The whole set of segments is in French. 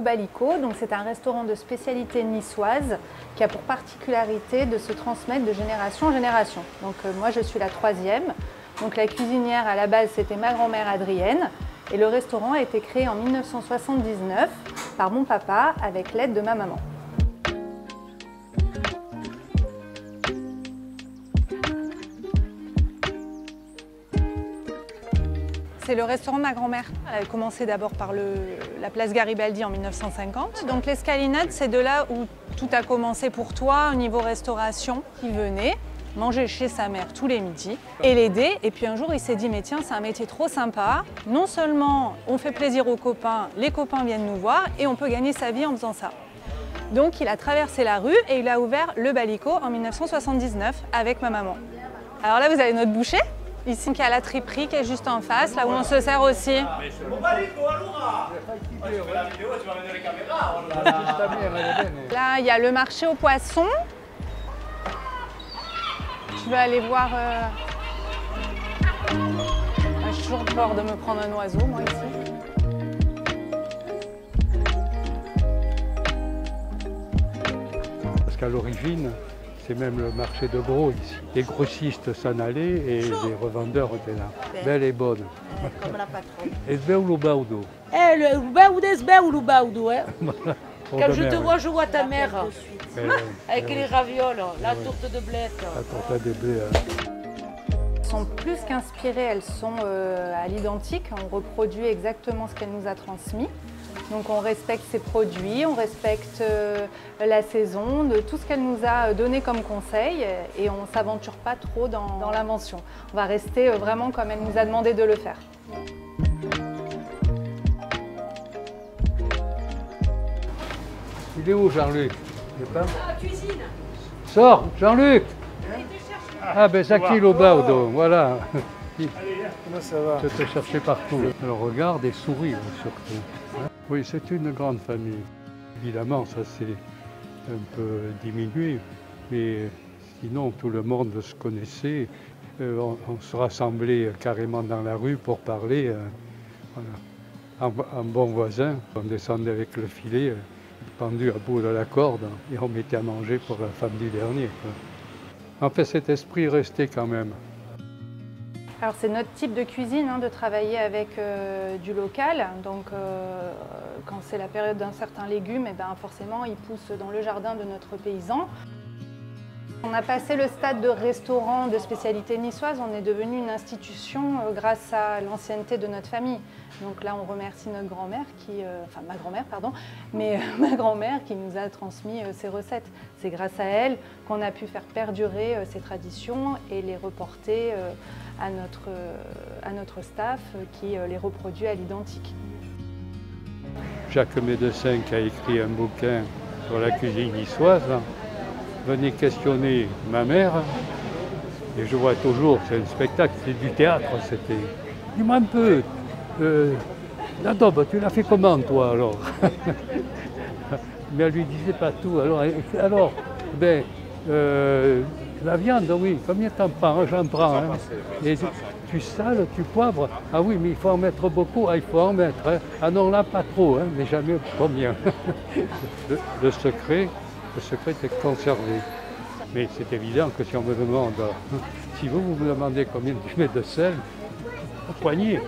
Balico. Donc c'est un restaurant de spécialité niçoise qui a pour particularité de se transmettre de génération en génération. Donc moi je suis la troisième. Donc la cuisinière à la base c'était ma grand-mère Adrienne et le restaurant a été créé en 1979 par mon papa avec l'aide de ma maman. C'est le restaurant de ma grand-mère. Elle a commencé d'abord par la place Garibaldi en 1950. Donc l'escalinade, c'est de là où tout a commencé pour toi au niveau restauration. Il venait manger chez sa mère tous les midis et l'aider. Et puis un jour, il s'est dit, mais tiens, c'est un métier trop sympa. Non seulement on fait plaisir aux copains, les copains viennent nous voir et on peut gagner sa vie en faisant ça. Donc il a traversé la rue et il a ouvert le Balico en 1979 avec ma maman. Alors là, vous avez notre boucher. Ici, il y a la triperie qui est juste en face, là où on se sert aussi. Là, il y a le marché aux poissons. Je vais aller voir... J'ai toujours peur de me prendre un oiseau, moi, ici. Parce qu'à l'origine, c'est même le marché de gros ici. Les grossistes s'en allaient et les revendeurs étaient là. Belle et bonne. Comme la patronne. Esbeulo baudo. Eh, le baudo, esbeulo baudo, hein. Quand je te vois, je vois ta mère. Avec les ravioles, la tourte de blette. La tourte de blé. Elles sont plus qu'inspirées, elles sont à l'identique. On reproduit exactement ce qu'elle nous a transmis. Donc on respecte ses produits, on respecte la saison, de tout ce qu'elle nous a donné comme conseil et on ne s'aventure pas trop dans l'invention. On va rester vraiment comme elle nous a demandé de le faire. Il est où Jean-Luc? La cuisine. Sors, Jean-Luc. Ah ben ça qui le baudo, voilà. Comment ça va? Je te cherchais partout. Alors regarde et souris surtout. Oui, c'est une grande famille. Évidemment, ça s'est un peu diminué, mais sinon tout le monde se connaissait. On se rassemblait carrément dans la rue pour parler. Voilà. En bon voisin, on descendait avec le filet pendu à bout de la corde et on mettait à manger pour la femme du dernier. En fait, cet esprit restait quand même. Alors c'est notre type de cuisine, de travailler avec du local. Donc quand c'est la période d'un certain légume, et ben, forcément il pousse dans le jardin de notre paysan. On a passé le stade de restaurant de spécialité niçoise, on est devenu une institution grâce à l'ancienneté de notre famille. Donc là on remercie notre grand-mère enfin ma grand-mère pardon, mais ma grand-mère qui nous a transmis ces recettes. C'est grâce à elle qu'on a pu faire perdurer ces traditions et les reporter à notre staff qui les reproduit à l'identique. Jacques Médecin qui a écrit un bouquin sur la cuisine niçoise venait questionner ma mère et je vois toujours, c'est un spectacle, c'est du théâtre, c'était. Dis-moi un peu, l'adobe, tu l'as fait comment toi alors? Mais elle lui disait pas tout. Alors ben, la viande, oui, combien t'en prends? J'en prends. Hein. Et tu sales, tu poivres. Ah oui, mais il faut en mettre beaucoup. Ah, il faut en mettre. Hein. Ah non, là, pas trop, hein, mais jamais combien. Le secret est conservé. Mais c'est évident que si on me demande, si vous me demandez combien tu mets de sel, au poignet.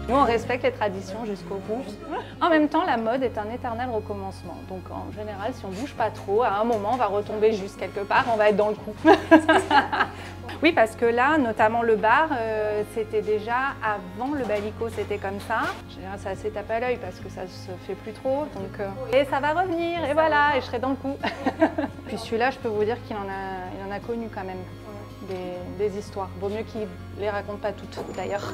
Nous, on respecte les traditions jusqu'au bout. En même temps, la mode est un éternel recommencement. Donc, en général, si on ne bouge pas trop, à un moment, on va retomber juste quelque part, on va être dans le coup. Oui, parce que là, notamment le bar, c'était déjà avant le Balico, c'était comme ça. En général, c'est assez tape à l'œil parce que ça ne se fait plus trop. Donc, et ça va revenir, et voilà, et je serai dans le coup. Puis celui-là, je peux vous dire qu'il en a connu quand même des histoires. Vaut mieux qu'il ne les raconte pas toutes, d'ailleurs.